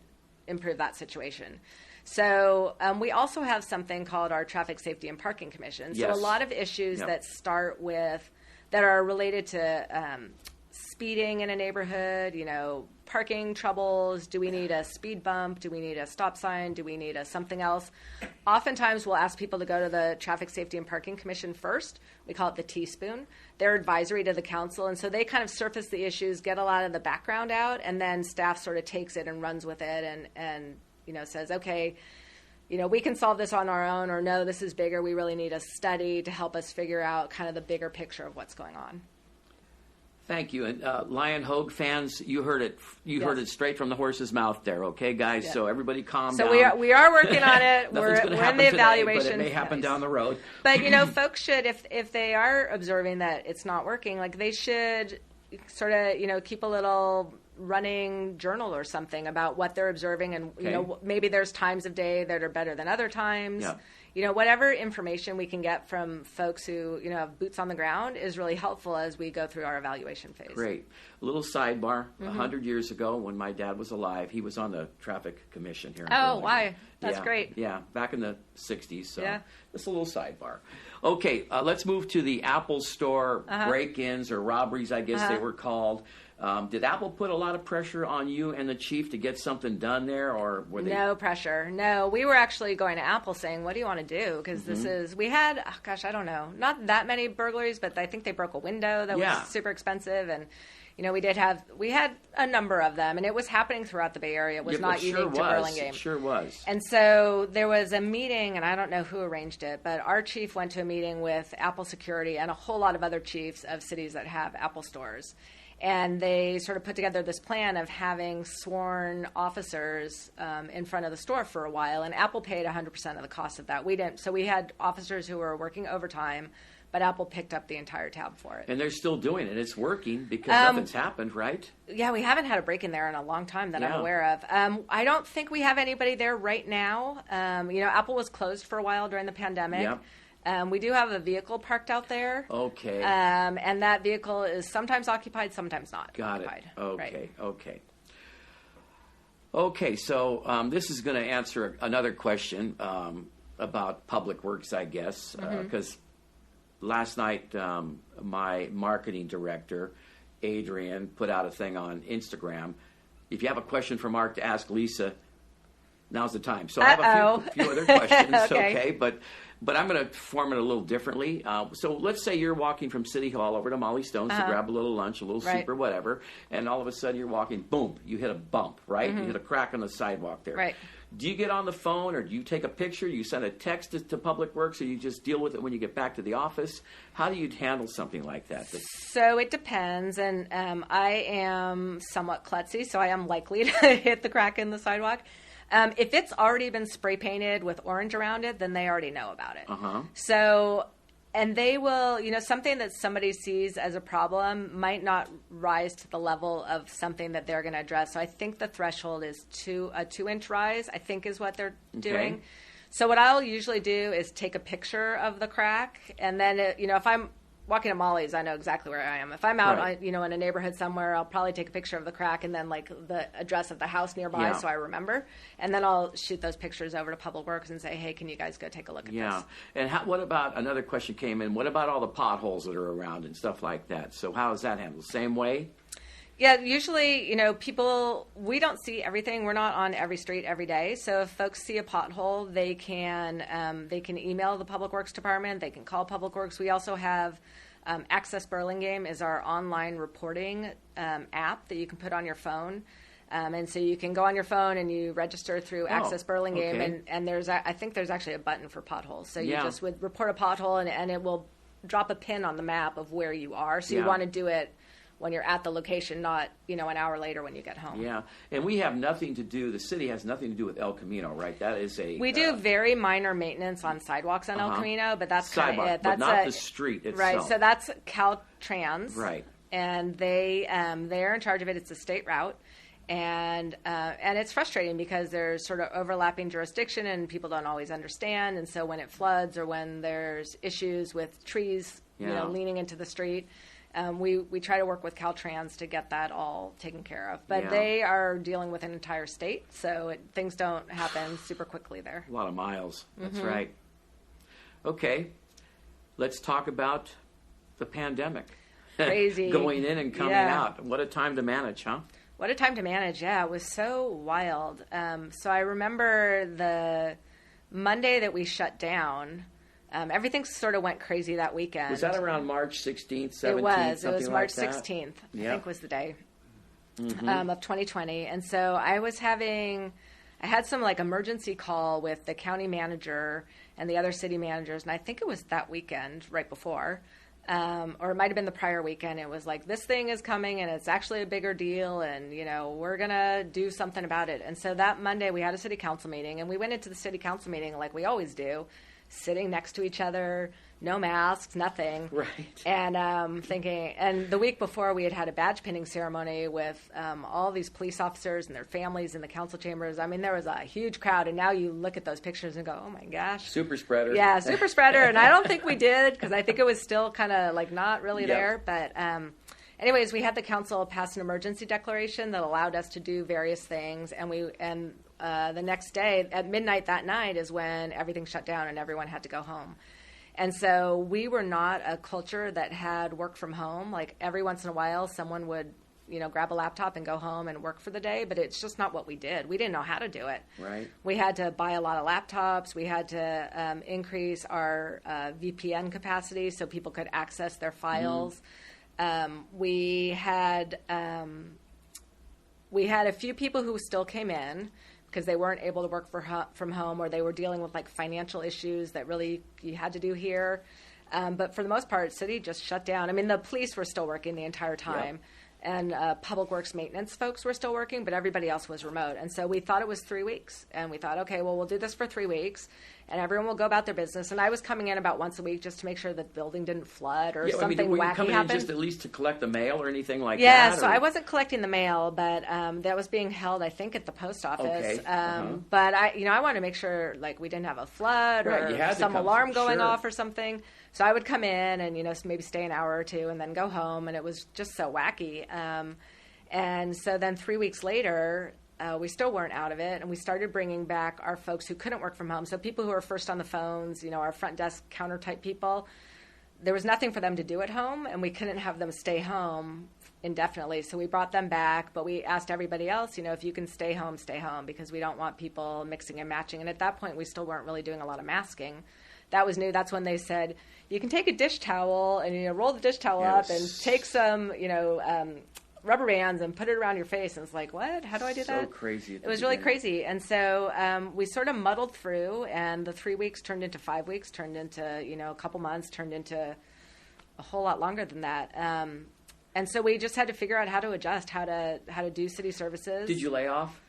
improve that situation? So we also have something called our Traffic Safety and Parking Commission. So Yes. a lot of issues that are related to speeding in a neighborhood, parking troubles. Do we need a speed bump? Do we need a stop sign? Do we need a something else? Oftentimes we'll ask people to go to the Traffic Safety and Parking Commission first. We call it the teaspoon. They're advisory to the council, and so they kind of surface the issues, get a lot of the background out, and then staff sort of takes it and runs with it and says, okay, we can solve this on our own, or no, this is bigger. We really need a study to help us figure out kind of the bigger picture of what's going on. Thank you. And Lion Hogue fans, you heard it. You heard it straight from the horse's mouth there, okay, guys? Yeah. So everybody calm down. So we are working on it. We're in the evaluation today, but it may happen down the road. But, folks should, if they are observing that it's not working, they should sort of, keep a little running journal or something about what they're observing, and maybe there's times of day that are better than other times. Yeah. Whatever information we can get from folks who have boots on the ground is really helpful as we go through our evaluation phase. Great. A little sidebar. 100 years ago, when my dad was alive, he was on the traffic commission here in Burlingame. Why? That's great. Yeah, back in the 60s. So just a little sidebar. Okay, let's move to the Apple Store break-ins or robberies, I guess they were called. Did Apple put a lot of pressure on you and the chief to get something done there, or were they? No pressure. No, we were actually going to Apple saying, what do you want to do? Because we had, I don't know, not that many burglaries, but I think they broke a window that was super expensive. And, we had a number of them, and it was happening throughout the Bay Area. It was not unique to Burlingame. It sure was. And so there was a meeting, and I don't know who arranged it, but our chief went to a meeting with Apple Security and a whole lot of other chiefs of cities that have Apple stores. And they sort of put together this plan of having sworn officers in front of the store for a while. And Apple paid 100% of the cost of that. We didn't. So we had officers who were working overtime, but Apple picked up the entire tab for it. And they're still doing it. It's working because nothing's happened, right? Yeah, we haven't had a break in there in a long time that I'm aware of. I don't think we have anybody there right now. Apple was closed for a while during the pandemic. Yeah. We do have a vehicle parked out there. Okay. And that vehicle is sometimes occupied, sometimes not occupied. Okay. Right. Okay, so this is going to answer another question about public works, I guess, because last night, my marketing director, Adrian, put out a thing on Instagram. If you have a question for Mark to ask Lisa, now's the time. So I have a few other questions, okay? But I'm going to form it a little differently. So let's say you're walking from City Hall over to Molly Stone's to grab a little lunch, a little soup or whatever, and all of a sudden you're walking, boom, you hit a bump, right? You hit a crack on the sidewalk there. Right. Do you get on the phone, or do you take a picture? You send a text to Public Works, or you just deal with it when you get back to the office? How do you handle something like that? So it depends, and I am somewhat klutzy, so I am likely to hit the crack in the sidewalk. If it's already been spray painted with orange around it, then they already know about it. So, and they will, something that somebody sees as a problem might not rise to the level of something that they're going to address. So I think the threshold is a 2-inch rise, I think is what they're doing. So what I'll usually do is take a picture of the crack, and then, if I'm walking to Molly's, I know exactly where I am. If I'm out, in a neighborhood somewhere, I'll probably take a picture of the crack and then the address of the house nearby so I remember. And then I'll shoot those pictures over to Public Works and say, hey, can you guys go take a look at this? And what about, another question came in, what about all the potholes that are around and stuff like that? So how is that handled? Same way? Yeah, usually, we don't see everything. We're not on every street every day. So if folks see a pothole, they can email the Public Works Department. They can call Public Works. We also have Access Burlingame is our online reporting app that you can put on your phone. And so you can go on your phone and you register through Access Burlingame. And I think there's actually a button for potholes. So you just would report a pothole and it will drop a pin on the map of where you are. So you want to do it when you're at the location, not, an hour later when you get home. Yeah, and we have nothing to do, the city has nothing to do with El Camino, right? That is we do very minor maintenance on sidewalks on El Camino, but that's kind of it. That's not the street itself. Right, so that's Caltrans. Right. And they're in charge of it. It's a state route. And it's frustrating because there's sort of overlapping jurisdiction and people don't always understand. And so when it floods or when there's issues with trees, leaning into the street, we try to work with Caltrans to get that all taken care of. But they are dealing with an entire state, so things don't happen super quickly there. A lot of miles. That's right. Okay. Let's talk about the pandemic. Crazy. Going in and coming out. What a time to manage, huh? What a time to manage. Yeah, it was so wild. So I remember the Monday that we shut down. Everything sort of went crazy that weekend. Was that around March 16th, 17th? It was March 16th, I think was the day of 2020. And so I had some emergency call with the county manager and the other city managers. And I think it was that weekend right before, or it might've been the prior weekend. It was like, this thing is coming and it's actually a bigger deal. And, we're going to do something about it. And so that Monday we had a city council meeting and we went into the city council meeting like we always do, sitting next to each other, no masks, nothing. Right. And thinking, and the week before we had a badge pinning ceremony with all these police officers and their families in the council chambers. I mean, there was a huge crowd. And now you look at those pictures and go, oh my gosh. Super spreader. Yeah, super spreader. And I don't think we did because I think it was still kind of not really there. But anyways, we had the council pass an emergency declaration that allowed us to do various things. And the next day at midnight that night is when everything shut down and everyone had to go home. And so we were not a culture that had work from home. Like every once in a while, someone would, grab a laptop and go home and work for the day, but it's just not what we did. We didn't know how to do it. Right. We had to buy a lot of laptops. We had to increase our VPN capacity so people could access their files. We had a few people who still came in because they weren't able to work from home or they were dealing with financial issues that really you had to do here. But for the most part, city just shut down. I mean, the police were still working the entire time. Yep. And Public Works maintenance folks were still working, but everybody else was remote. And so we thought it was 3 weeks. And we thought, okay, well, we'll do this for 3 weeks, and everyone will go about their business. And I was coming in about once a week just to make sure the building didn't flood or something were you wacky coming happened. In just at least to collect the mail or anything like that? Yeah, so I wasn't collecting the mail, but that was being held, I think, at the post office. Okay. But I wanted to make sure we didn't have a flood or some alarm going off or something. So I would come in and maybe stay an hour or two and then go home, and it was just so wacky. And so then 3 weeks later, we still weren't out of it, and we started bringing back our folks who couldn't work from home. So people who are first on the phones, our front desk counter type people, there was nothing for them to do at home, and we couldn't have them stay home indefinitely. So we brought them back, but we asked everybody else, if you can stay home, because we don't want people mixing and matching. And at that point, we still weren't really doing a lot of masking. That was new. That's when they said, you can take a dish towel and roll the dish towel up and take some, rubber bands and put it around your face. And it's like, what? How do I do that? So crazy. It was really crazy. And so we sort of muddled through, and the 3 weeks turned into 5 weeks, turned into, a couple months, turned into a whole lot longer than that. And so we just had to figure out how to adjust, how to do city services. Did you lay off?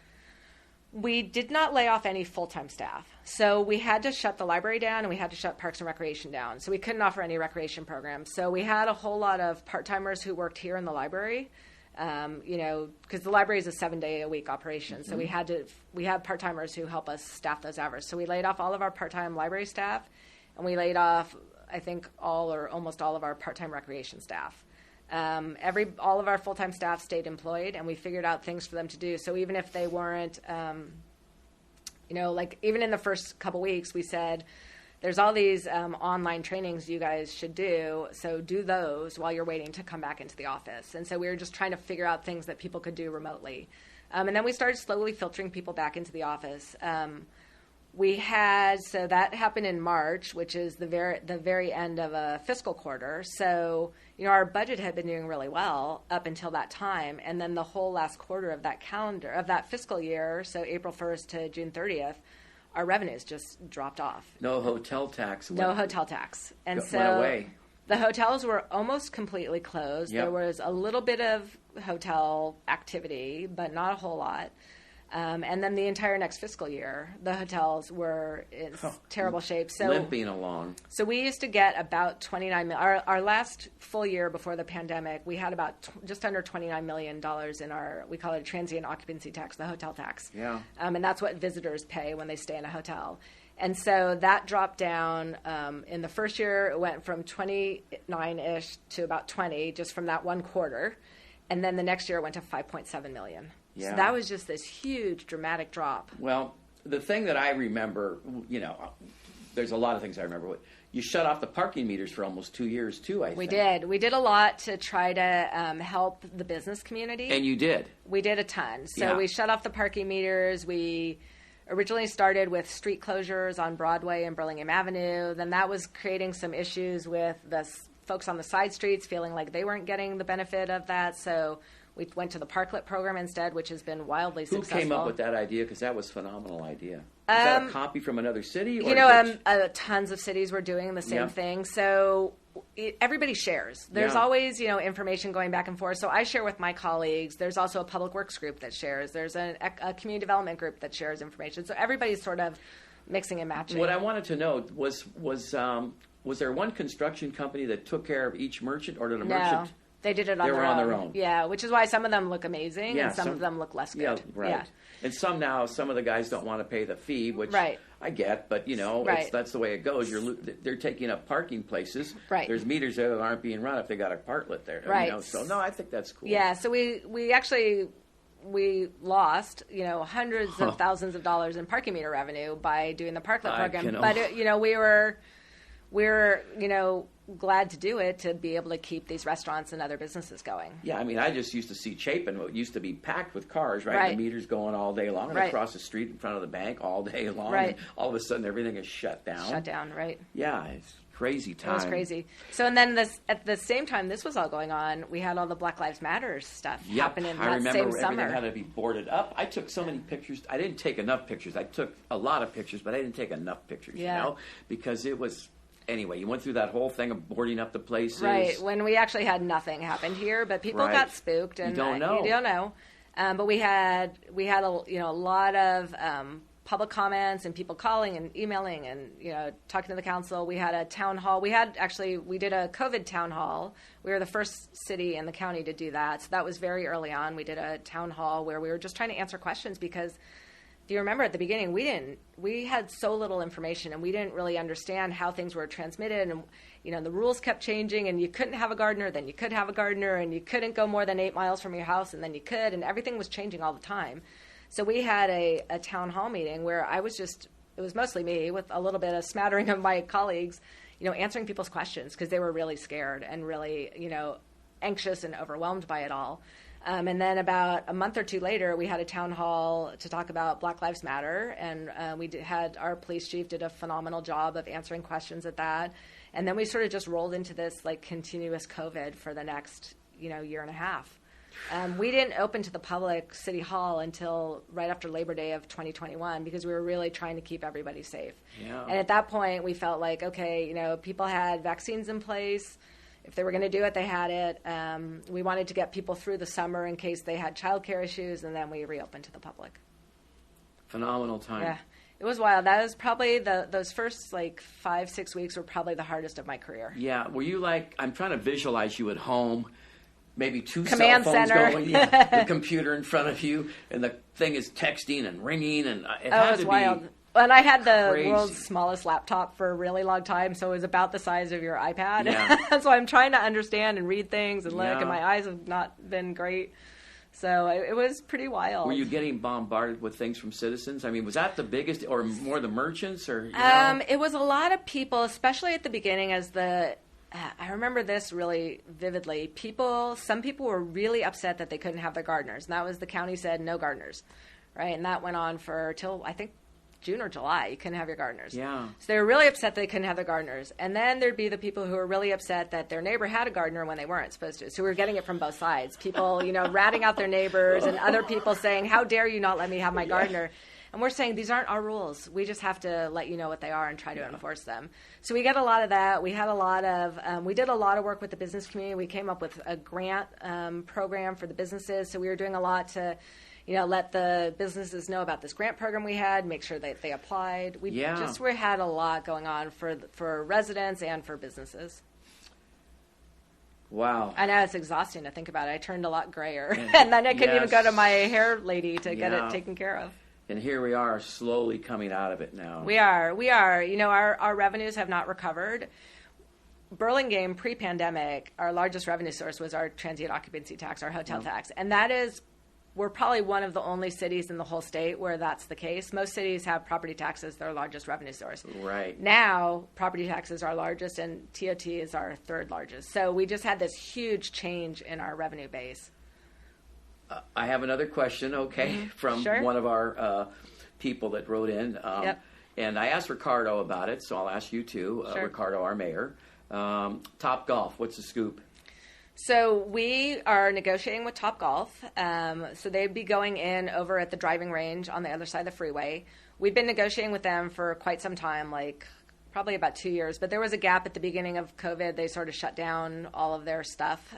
We did not lay off any full-time staff. So we had to shut the library down, and we had to shut Parks and Recreation down. So we couldn't offer any recreation programs. So we had a whole lot of part-timers who worked here in the library, because the library is a 7-day-a-week operation. So we had part-timers who help us staff those hours. So we laid off all of our part-time library staff, and we laid off, I think, all or almost all of our part-time recreation staff. All of our full-time staff stayed employed, and we figured out things for them to do. So even if they weren't, even in the first couple weeks, we said, there's all these online trainings you guys should do, so do those while you're waiting to come back into the office. And so we were just trying to figure out things that people could do remotely. And then we started slowly filtering people back into the office. So that happened in March, which is the very end of a fiscal quarter. So, our budget had been doing really well up until that time. And then the whole last quarter of that fiscal year, so April 1st to June 30th, our revenues just dropped off. No hotel tax. No hotel tax. And so went away. The hotels were almost completely closed. Yep. There was a little bit of hotel activity, but not a whole lot. And then the entire next fiscal year, the hotels were in terrible shape. So limping along. So we used to get about $29 million. Our last full year before the pandemic, we had about just under $29 million in we call it a transient occupancy tax, the hotel tax. Yeah. And that's what visitors pay when they stay in a hotel. And so that dropped down. In the first year, it went from 29-ish to about 20, just from that one quarter. And then the next year, it went to 5.7 million. Yeah. So that was just this huge, dramatic drop. Well, the thing that I remember, there's a lot of things I remember. You shut off the parking meters for almost 2 years, too, I think. We did. We did a lot to try to help the business community. And you did. We did a ton. So we shut off the parking meters. We originally started with street closures on Broadway and Burlingame Avenue. Then that was creating some issues with the folks on the side streets feeling like they weren't getting the benefit of that. So we went to the Parklet program instead, which has been wildly successful. Who came up with that idea? Because that was a phenomenal idea. Is that a copy from another city? Or tons of cities were doing the same thing. So everybody shares. There's always, information going back and forth. So I share with my colleagues. There's also a public works group that shares. There's a community development group that shares information. So everybody's sort of mixing and matching. What I wanted to know was there one construction company that took care of each merchant, or did a merchant? They did it on their own. Yeah, which is why some of them look amazing and some of them look less good. Yeah, right. Yeah. And some of the guys don't want to pay the fee, which I get, but that's the way it goes. They're taking up parking places. Right. There's meters there that aren't being run if they got a parklet there. Right. So no, I think that's cool. Yeah. So we actually lost hundreds of thousands of dollars in parking meter revenue by doing the parklet program. But we're glad to do it to be able to keep these restaurants and other businesses going. Yeah, I just used to see Chapin, what used to be packed with cars, right? The meters going all day long, right across the street in front of the bank all day long. Right. And all of a sudden, everything is shut down. Right. Yeah, it's crazy time. It was crazy. So, and then at the same time this was all going on, we had all the Black Lives Matter stuff happening that same summer. I remember everything had to be boarded up. I took so many pictures. I didn't take enough pictures. I took a lot of pictures, but I didn't take enough pictures, because it was... Anyway, you went through that whole thing of boarding up the places. Right, when we actually had nothing happen here, but people got spooked. And you don't know. You don't know. But we had a lot of public comments and people calling and emailing and talking to the council. We had a town hall. We did a COVID town hall. We were the first city in the county to do that. So that was very early on. We did a town hall where we were just trying to answer questions because... If you remember at the beginning, we had so little information and we didn't really understand how things were transmitted, and the rules kept changing, and you couldn't have a gardener, then you could have a gardener, and you couldn't go more than 8 miles from your house, and then you could, and everything was changing all the time. So we had a town hall meeting where it was mostly me with a little bit of smattering of my colleagues, answering people's questions because they were really scared and really, anxious and overwhelmed by it all. And then about a month or two later, we had a town hall to talk about Black Lives Matter, and had our police chief did a phenomenal job of answering questions at that. And then we sort of just rolled into this like continuous COVID for the next, year and a half. We didn't open to the public City Hall until right after Labor Day of 2021 because we were really trying to keep everybody safe. Yeah. And at that point, we felt like, okay, people had vaccines in place. If they were going to do it, they had it. We wanted to get people through the summer in case they had childcare issues, and then we reopened to the public. Phenomenal time. Yeah, it was wild. That was probably those first 5-6 weeks were probably the hardest of my career. Yeah. Were you I'm trying to visualize you at home, maybe two Command cell phones center. going, the computer in front of you, and the thing is texting and ringing, and it had was to wild. be. And I had the crazy. world's smallest laptop for a really long time, so it was about the size of your iPad. Yeah. So I'm trying to understand and read things and look, Yeah. and my eyes have not been great. So it was pretty wild. Were you getting bombarded with things from citizens? I mean, was that the biggest, or more the merchants, or? It was a lot of people, especially at the beginning, I remember this really vividly. Some people were really upset that they couldn't have their gardeners, and that was the county said no gardeners, right? And that went on for till I think June or July. You couldn't have your gardeners. Yeah. So they were really upset they couldn't have their gardeners. And then there'd be the people who were really upset that their neighbor had a gardener when they weren't supposed to. So we were getting it from both sides. People, ratting out their neighbors, and other people saying, how dare you not let me have my gardener? And we're saying these aren't our rules. We just have to let you know what they are and try to enforce them. So we get a lot of that. We had a lot of, we did a lot of work with the business community. We came up with a grant program for the businesses. So we were doing a lot to, let the businesses know about this grant program we had, make sure that they applied. We had a lot going on for residents and for businesses. Wow. I know it's exhausting to think about it. I turned a lot grayer. And then I couldn't even go to my hair lady to get it taken care of. And here we are slowly coming out of it now. We are. Our revenues have not recovered. Burlingame pre-pandemic, our largest revenue source was our transient occupancy tax, our hotel tax. And we're probably one of the only cities in the whole state where that's the case. Most cities have property taxes, their largest revenue source. Right. Now, property taxes are largest and TOT is our third largest. So we just had this huge change in our revenue base. I have another question, from one of our people that wrote in. And I asked Ricardo about it, so I'll ask you too, Ricardo, our mayor. Top Golf, what's the scoop? So we are negotiating with Topgolf. So they'd be going in over at the driving range on the other side of the freeway. We've been negotiating with them for quite some time, probably about 2 years. But there was a gap at the beginning of COVID. They sort of shut down all of their stuff.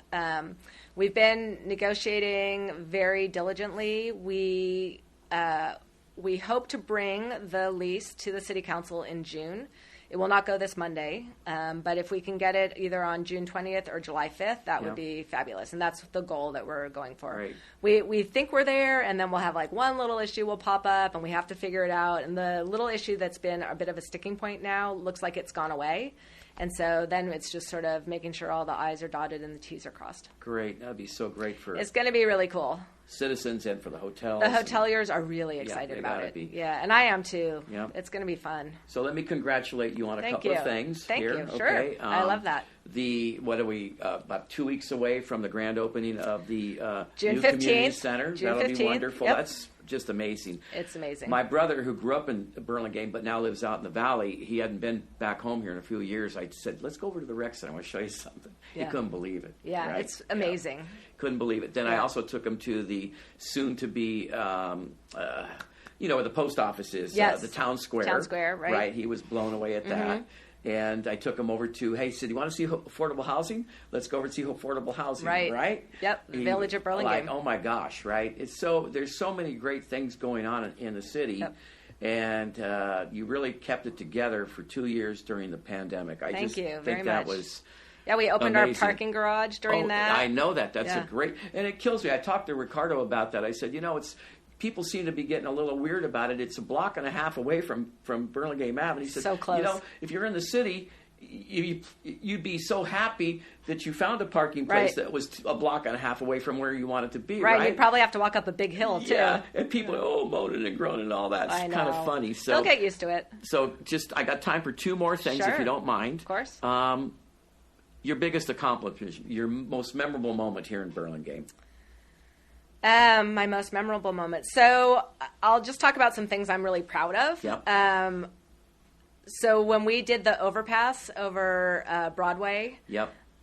We've been negotiating very diligently. We hope to bring the lease to the city council in June. It will not go this Monday, but if we can get it either on June 20th or July 5th, that would be fabulous. And that's the goal that we're going for. Right. We think we're there, and then we'll have one little issue will pop up, and we have to figure it out. And the little issue that's been a bit of a sticking point now looks like it's gone away. And so then it's just sort of making sure all the I's are dotted and the T's are crossed. Great. That would be so great for It's going to be really cool. Citizens and for the hotels. The hoteliers are really excited about it. Yeah, and I am too. Yeah. It's going to be fun. So let me congratulate you on a couple of things. Thank here. you. Sure. I love that. What are we, about 2 weeks away from the grand opening of the June new 15th. community center. June That'll 15th. be wonderful. Yep. That's just amazing. It's amazing. My brother, who grew up in Burlingame but now lives out in the valley, he hadn't been back home here in a few years. I said, let's go over to the rec center. I want to show you something. Yeah. He couldn't believe it. Yeah, right? it's amazing. Yeah. Couldn't believe it. Then I also took him to the soon-to-be, where the post office is, the town square. Town square, right. Right. He was blown away at that. And I took him over to, hey, so do you want to see affordable housing? Let's go over and see affordable housing, right? Yep, the Village of Burlingame. Oh my gosh, right? There's so many great things going on in the city. Yep. And you really kept it together for 2 years during the pandemic. Thank you think very that much. was Yeah, we opened amazing. our parking garage during that. I know that. That's a great, and it kills me. I talked to Ricardo about that. I said, people seem to be getting a little weird about it. It's a block and a half away from Burlingame Ave. And he said, so close. If you're in the city, you'd be so happy that you found a parking place that was a block and a half away from where you wanted to be, right? You'd probably have to walk up a big hill, too. Yeah, and people, moaning and groaning and all that. It's kind of funny. So they'll get used to it. So I got time for 2 more things, if you don't mind. Of course. Your biggest accomplishment, your most memorable moment here in Burlingame. My most memorable moment. So I'll just talk about some things I'm really proud of. Yep. So when we did the overpass over Broadway,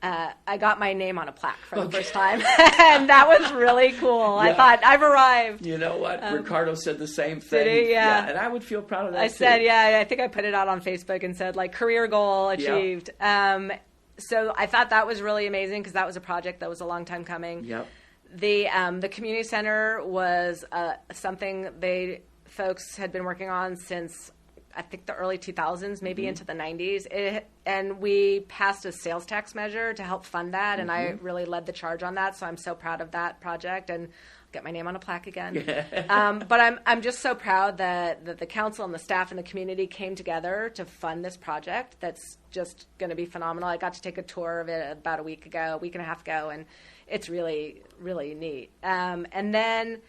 I got my name on a plaque for the first time, and that was really cool. I thought, I've arrived. You know what? Ricardo said the same thing. Did he? Yeah. And I would feel proud of that, I said, I think I put it out on Facebook and said, like, career goal achieved. Yep. So I thought that was really amazing because that was a project that was a long time coming. Yep. The community center was something folks had been working on since I think the early 2000s, maybe into the 90s. And we passed a sales tax measure to help fund that, and I really led the charge on that. So I'm so proud of that project, and I'll get my name on a plaque again. But I'm just so proud that the council and the staff and the community came together to fund this project. That's just going to be phenomenal. I got to take a tour of it about a week and a half ago, and it's really, really neat. And then,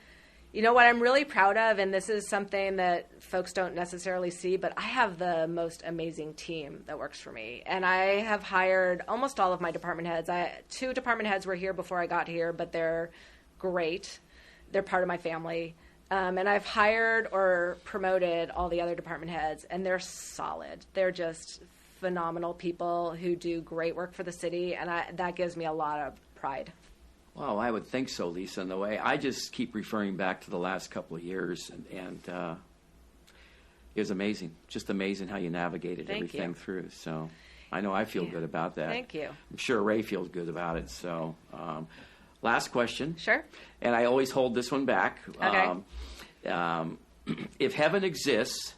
you know what I'm really proud of, and this is something that folks don't necessarily see, but I have the most amazing team that works for me. And I have hired almost all of my department heads. 2 department heads were here before I got here, but they're great. They're part of my family. And I've hired or promoted all the other department heads, and they're solid. They're just phenomenal people who do great work for the city, and that gives me a lot of pride. Well, I would think so, Lisa, in the way. I just keep referring back to the last couple of years, and it was amazing. Just amazing how you navigated everything through. So I know I feel good about that. Thank you. I'm sure Ray feels good about it. So last question. Sure. And I always hold this one back. Okay. If heaven exists,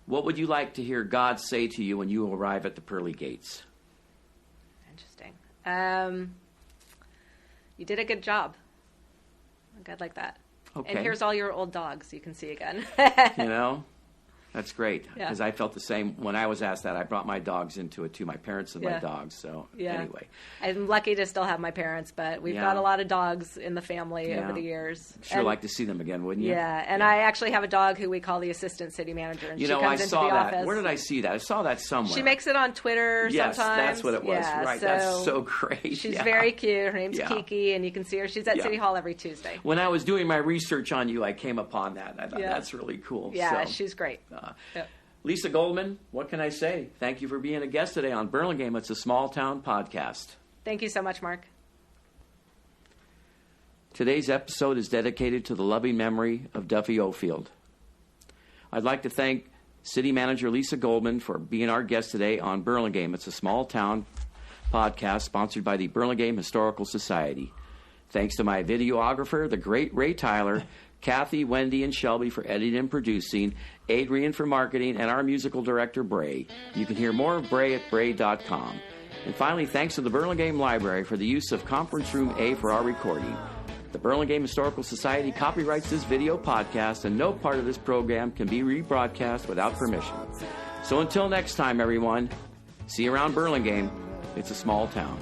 what would you like to hear God say to you when you arrive at the pearly gates? Interesting. You did a good job. I'd like that. Okay. And here's all your old dogs you can see again. You know, that's great. Because I felt the same when I was asked that. I brought my dogs into it too, my parents and my dogs. So anyway. I'm lucky to still have my parents, but we've got a lot of dogs in the family over the years. Sure like to see them again, wouldn't you? Yeah, and I actually have a dog who we call the assistant city manager. And she comes into the office. Where did I see that? I saw that somewhere. She makes it on Twitter sometimes. Yes, that's what it was. Right, that's so great. She's very cute. Her name's Kiki, and you can see her. She's at City Hall every Tuesday. When I was doing my research on you, I came upon that. I thought that's really cool. Yeah, she's great. Lisa Goldman, what can I say? Thank you for being a guest today on Burlingame. It's a Small Town Podcast. Thank you so much, Mark. Today's episode is dedicated to the loving memory of Duffy Ofield. I'd like to thank City Manager Lisa Goldman for being our guest today on Burlingame. It's a Small Town Podcast sponsored by the Burlingame Historical Society. Thanks to my videographer, the great Ray Tyler, Kathy, Wendy, and Shelby for editing and producing, Adrian for marketing, and our musical director, Bray. You can hear more of Bray at bray.com. And finally, thanks to the Burlingame Library for the use of Conference Room A for our recording. The Burlingame Historical Society copyrights this video podcast, and no part of this program can be rebroadcast without permission. So until next time, everyone, see you around Burlingame. It's a small town.